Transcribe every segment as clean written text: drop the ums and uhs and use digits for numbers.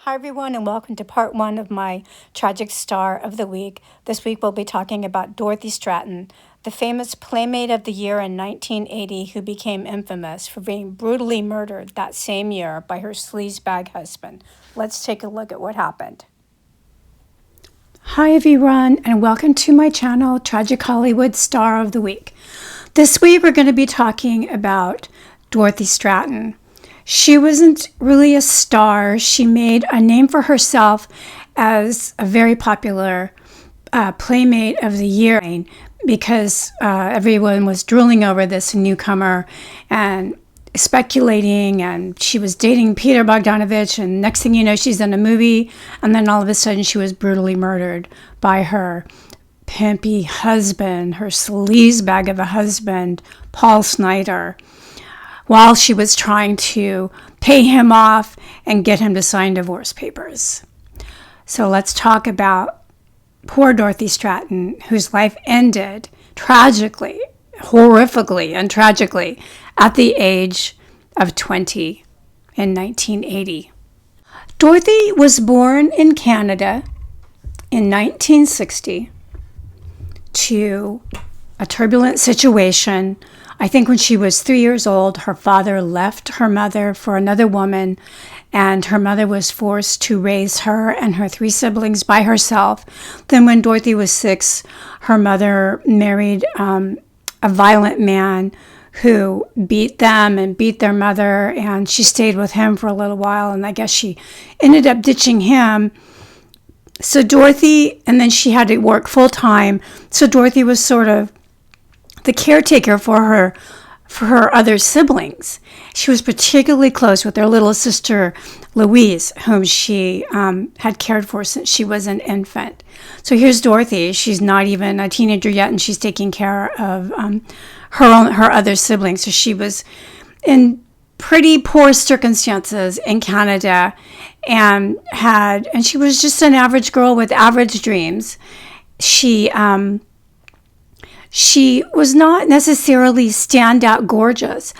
Hi, everyone, and welcome to part one of my Tragic Star of the Week. This week, we'll be talking about Dorothy Stratten, the famous Playmate of the Year in 1980, who became infamous for being brutally murdered that same year by her sleazebag husband. Let's take a look at what happened. Hi, everyone, and welcome to my channel, Tragic Hollywood Star of the Week. This week, we're going to be talking about Dorothy Stratten. She wasn't really a star. She made a name for herself as a very popular Playmate of the Year because everyone was drooling over this newcomer and speculating, and she was dating Peter Bogdanovich, and next thing you know, she's in a movie, and then all of a sudden she was brutally murdered by her pimpy husband, her sleazebag of a husband, Paul Snider, while she was trying to pay him off and get him to sign divorce papers. So let's talk about poor Dorothy Stratten, whose life ended tragically, horrifically, and tragically at the age of 20 in 1980. Dorothy was born in Canada in 1960 to a turbulent situation. I think when she was 3 years old, her father left her mother for another woman, and her mother was forced to raise her and her three siblings by herself. Then when Dorothy was 6, her mother married a violent man who beat them and beat their mother, and she stayed with him for a little while, and I guess she ended up ditching him. So Dorothy, and then she had to work full time, so Dorothy was sort of the caretaker for her other siblings. She was particularly close with her little sister Louise, whom she had cared for since she was an infant. So here's Dorothy. She's not even a teenager yet, and she's taking care of her other siblings. So she was in pretty poor circumstances in Canada, and she was just an average girl with average dreams. She was not necessarily standout gorgeous,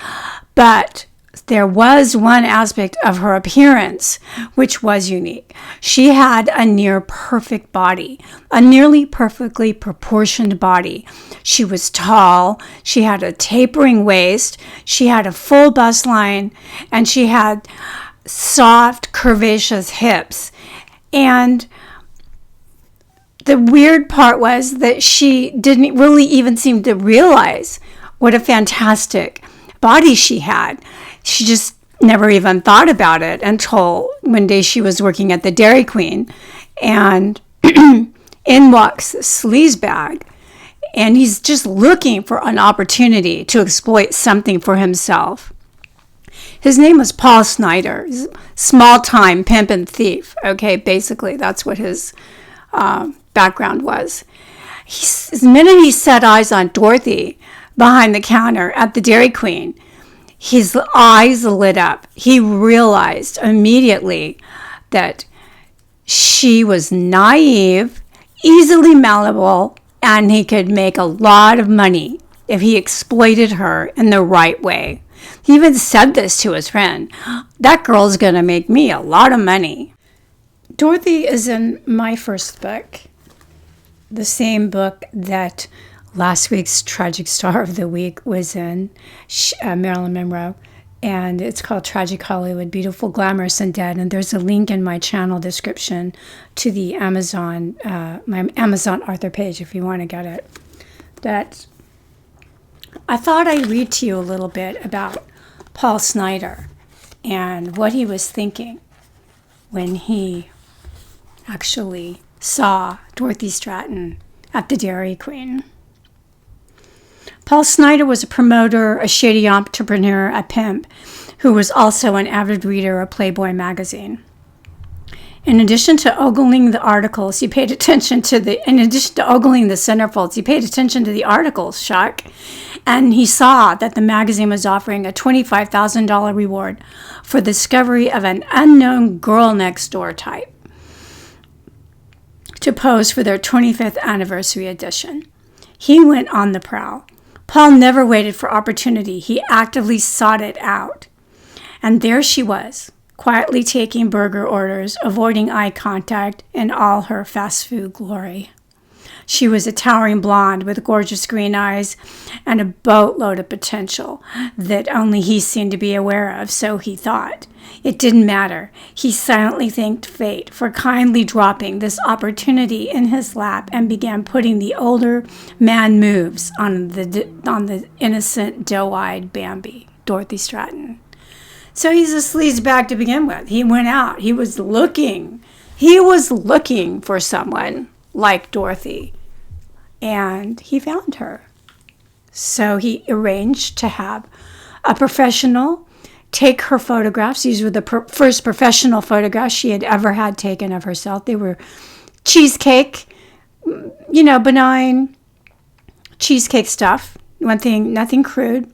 but there was one aspect of her appearance which was unique. She had a near perfect body, a nearly perfectly proportioned body. She was tall, she had a tapering waist, she had a full bust line, and she had soft, curvaceous hips. And the weird part was that she didn't really even seem to realize what a fantastic body she had. She just never even thought about it until one day she was working at the Dairy Queen, and in walks the sleazebag, and he's just looking for an opportunity to exploit something for himself. His name was Paul Snider, small-time pimp and thief. Okay, basically that's what his background was. The minute he set eyes on Dorothy behind the counter at the Dairy Queen, his eyes lit up. He realized immediately that she was naive, easily malleable, and he could make a lot of money if he exploited her in the right way. He even said this to his friend, "That girl's going to make me a lot of money." Dorothy is in my first book, the same book that last week's Tragic Star of the Week was in, Marilyn Monroe, and it's called Tragic Hollywood, Beautiful, Glamorous, and Dead, and there's a link in my channel description to the Amazon, my Amazon author page if you want to get it. That I thought I'd read to you a little bit about Paul Snider and what he was thinking when he actually saw Dorothy Stratten at the Dairy Queen. Paul Snider was a promoter, a shady entrepreneur, a pimp, who was also an avid reader of Playboy magazine. In addition to ogling the articles, he paid attention to in addition to ogling the centerfolds, he paid attention to the articles, shock, and he saw that the magazine was offering a $25,000 reward for the discovery of an unknown girl next door type to pose for their 25th anniversary edition. He went on the prowl. Paul never waited for opportunity. He actively sought it out. And there she was, quietly taking burger orders, avoiding eye contact in all her fast food glory. She was a towering blonde with gorgeous green eyes and a boatload of potential that only he seemed to be aware of, so he thought. It didn't matter. He silently thanked fate for kindly dropping this opportunity in his lap and began putting the older man moves on the innocent, doe-eyed Bambi, Dorothy Stratten. So he's a sleazebag to begin with. He went out. He was looking for someone like Dorothy. And he found her. So he arranged to have a professional take her photographs. These were the first professional photographs she had ever had taken of herself. They were cheesecake, benign cheesecake stuff. Nothing crude.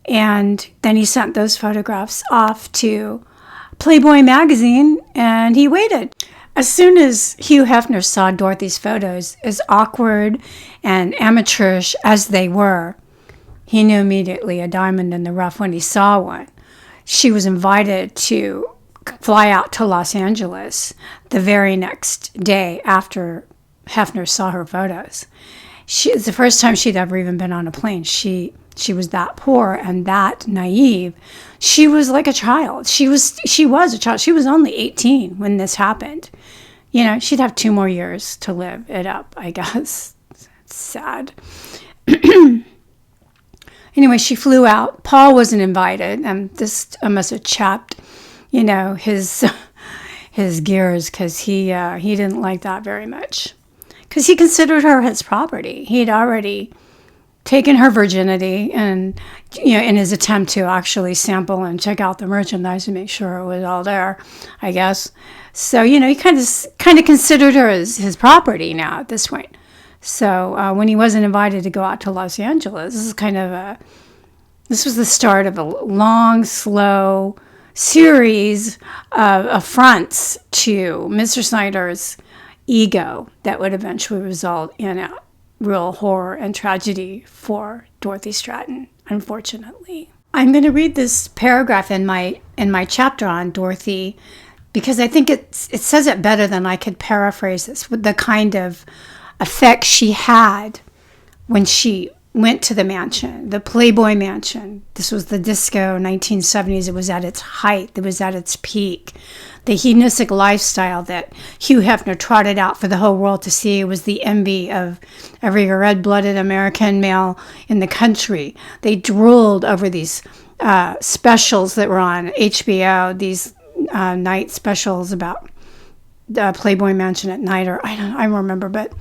And then he sent those photographs off to Playboy magazine, and he waited. As soon as Hugh Hefner saw Dorothy's photos, as awkward and amateurish as they were, he knew immediately a diamond in the rough when he saw one. She was invited to fly out to Los Angeles the very next day after Hefner saw her photos. It's the first time she'd ever even been on a plane. She was that poor and that naive. She was like a child. She was a child. She was only 18 when this happened. She'd have 2 more years to live it up, I guess. It's sad. Anyway, she flew out. Paul wasn't invited, and this must have chapped, his gears, because he didn't like that very much. Because he considered her his property. He'd already taken her virginity, and in his attempt to actually sample and check out the merchandise and make sure it was all there, I guess. So he kind of considered her as his property now at this point. So when he wasn't invited to go out to Los Angeles, this was the start of a long, slow series of affronts to Mr. Snider's ego that would eventually result in a real horror and tragedy for Dorothy Stratten, unfortunately. I'm going to read this paragraph in my chapter on Dorothy because I think it says it better than I could paraphrase this, with the kind of effect she had when she went to the mansion, the Playboy mansion. This was the disco 1970s. It was at its height. It was at its peak. The hedonistic lifestyle that Hugh Hefner trotted out for the whole world to see was the envy of every red-blooded American male in the country. They drooled over these specials that were on HBO, these night specials about the Playboy mansion at night, or I don't remember, but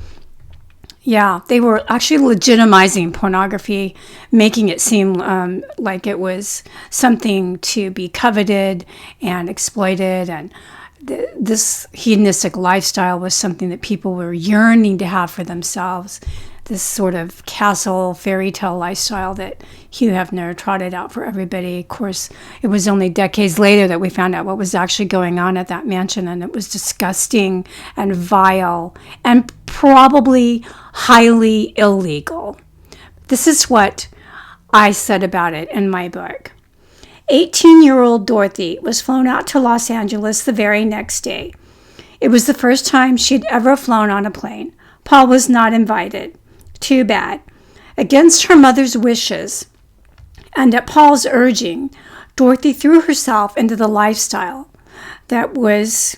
yeah, they were actually legitimizing pornography, making it seem like it was something to be coveted and exploited. And this hedonistic lifestyle was something that people were yearning to have for themselves. This sort of castle fairy tale lifestyle that Hugh Hefner trotted out for everybody. Of course, it was only decades later that we found out what was actually going on at that mansion, and it was disgusting and vile and probably highly illegal. This is what I said about it in my book. 18-year-old Dorothy was flown out to Los Angeles the very next day. It was the first time she'd ever flown on a plane. Paul was not invited. Too bad. Against her mother's wishes and at Paul's urging, Dorothy threw herself into the lifestyle that was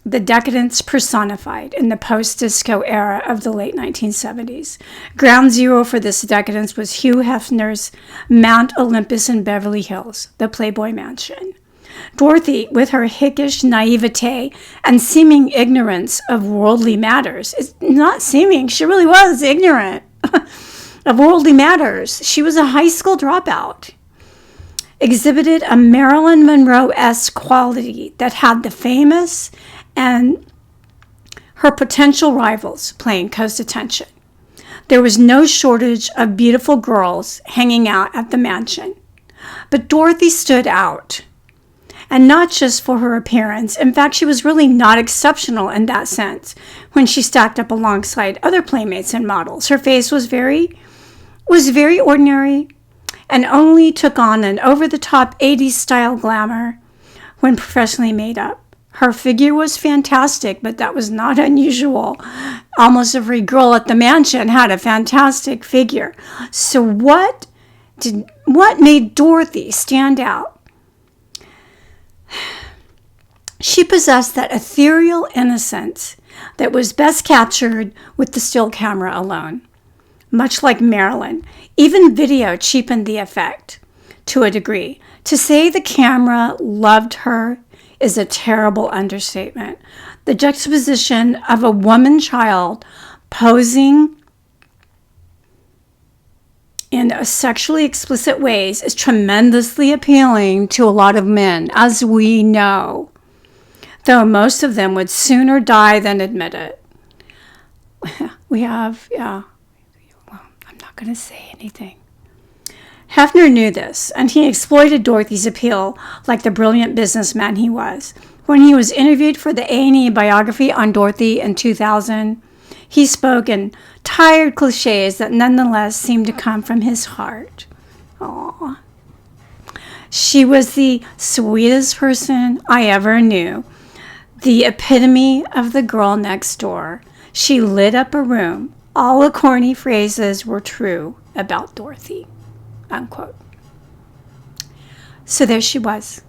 the decadence personified in the post-disco era of the late 1970s. Ground zero for this decadence was Hugh Hefner's Mount Olympus in Beverly Hills, the Playboy mansion. Dorothy, with her hickish naivete and seeming ignorance of worldly matters, is not seeming, she really was ignorant of worldly matters. She was a high school dropout, exhibited a Marilyn Monroe-esque quality that had the famous and her potential rivals paying close attention. There was no shortage of beautiful girls hanging out at the mansion, but Dorothy stood out. And not just for her appearance. In fact, she was really not exceptional in that sense when she stacked up alongside other playmates and models. Her face was very ordinary and only took on an over-the-top 80s style glamour when professionally made up. Her figure was fantastic, but that was not unusual. Almost every girl at the mansion had a fantastic figure. So what made Dorothy stand out? She possessed that ethereal innocence that was best captured with the still camera alone. Much like Marilyn, even video cheapened the effect to a degree. To say the camera loved her is a terrible understatement. The juxtaposition of a woman child posing in sexually explicit ways is tremendously appealing to a lot of men, as we know, though most of them would sooner die than admit it. We have, well, I'm not going to say anything. Hefner knew this, and he exploited Dorothy's appeal like the brilliant businessman he was. When he was interviewed for the A&E biography on Dorothy in 2000, he spoke in tired cliches that nonetheless seemed to come from his heart. Aww. She was the sweetest person I ever knew, the epitome of the girl next door. She lit up a room. All the corny phrases were true about Dorothy. Unquote. So there she was,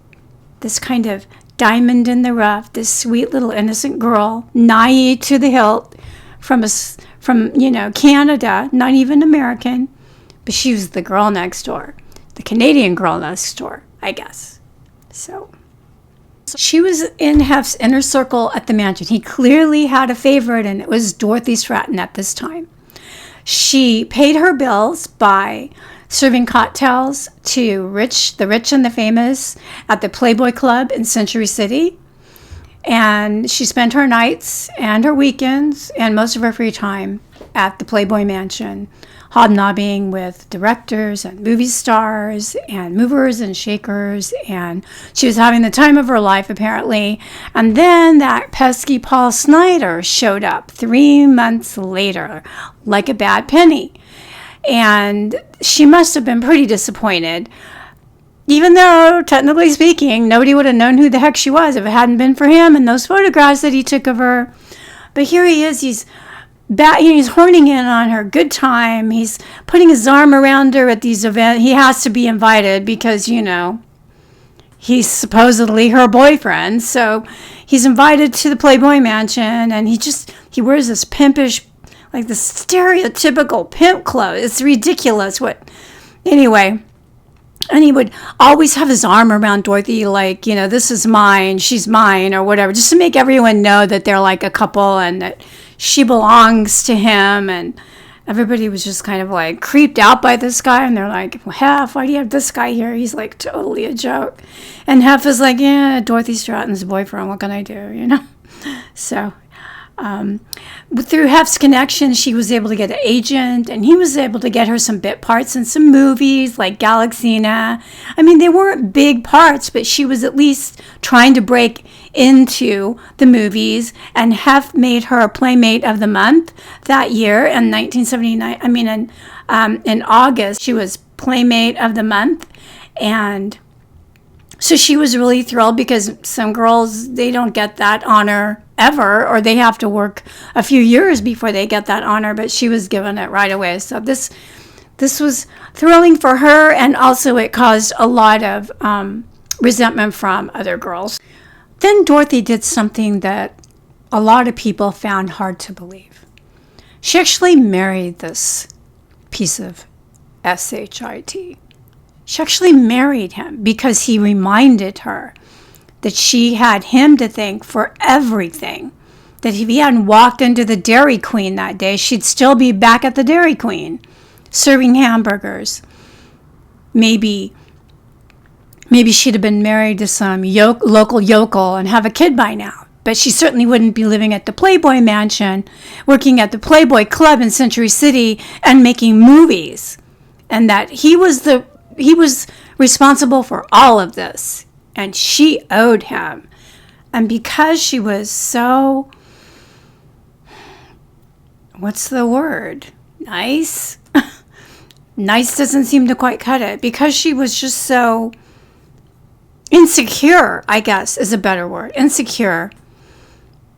this kind of diamond in the rough, this sweet little innocent girl, naive to the hilt, from Canada, not even American, but she was the girl next door, the Canadian girl next door, I guess. So she was in Hef's inner circle at the mansion. He clearly had a favorite, and it was Dorothy Stratten at this time. She paid her bills by serving cocktails to the rich and the famous at the Playboy Club in Century City. And she spent her nights and her weekends and most of her free time at the Playboy Mansion, hobnobbing with directors and movie stars and movers and shakers. And she was having the time of her life, apparently. And then that pesky Paul Snider showed up 3 months later, like a bad penny. And she must have been pretty disappointed, even though, technically speaking, nobody would have known who the heck she was if it hadn't been for him and those photographs that he took of her. But here he is, he's horning in on her good time. He's putting his arm around her at these events. He has to be invited because, he's supposedly her boyfriend. So he's invited to the Playboy Mansion, and he wears this pimpish, like the stereotypical pimp clothes. It's ridiculous. Anyway, and he would always have his arm around Dorothy, like, this is mine, she's mine, or whatever, just to make everyone know that they're like a couple and that she belongs to him. And everybody was just kind of like creeped out by this guy, and they're like, Hef, why do you have this guy here? He's like totally a joke. And Hef is like, yeah, Dorothy Stratten's boyfriend, what can I do, So through Hef's connection, she was able to get an agent, and he was able to get her some bit parts in some movies like Galaxina. I mean, they weren't big parts, but she was at least trying to break into the movies, and Hef made her Playmate of the Month that year in 1979. I mean, in August, she was Playmate of the Month, and so she was really thrilled because some girls, they don't get that honor ever, or they have to work a few years before they get that honor, but she was given it right away. So this was thrilling for her, and also it caused a lot of resentment from other girls. Then Dorothy did something that a lot of people found hard to believe. She actually married this piece of shit. She actually married him because he reminded her that she had him to thank for everything. That if he hadn't walked into the Dairy Queen that day, she'd still be back at the Dairy Queen, serving hamburgers. Maybe she'd have been married to some local yokel and have a kid by now. But she certainly wouldn't be living at the Playboy Mansion, working at the Playboy Club in Century City, and making movies. And that he was responsible for all of this, and she owed him. And because she was so, what's the word? Nice? Nice doesn't seem to quite cut it. Because she was just so insecure, I guess is a better word, insecure,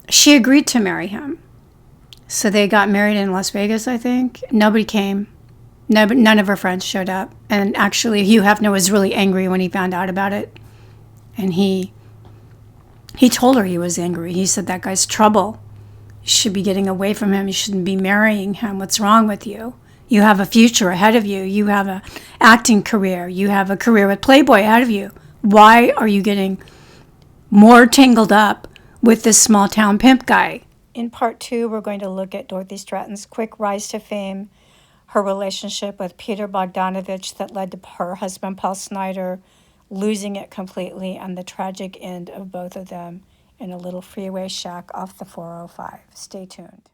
she agreed to marry him. So they got married in Las Vegas, I think. Nobody came. None of her friends showed up. And actually, Hugh Hefner was really angry when he found out about it. And he told her he was angry. He said, that guy's trouble. You should be getting away from him. You shouldn't be marrying him. What's wrong with you? You have a future ahead of you. You have an acting career. You have a career with Playboy ahead of you. Why are you getting more tangled up with this small town pimp guy? In part 2, we're going to look at Dorothy Stratten's quick rise to fame, her relationship with Peter Bogdanovich that led to her husband, Paul Snider, losing it completely, and the tragic end of both of them in a little freeway shack off the 405. Stay tuned.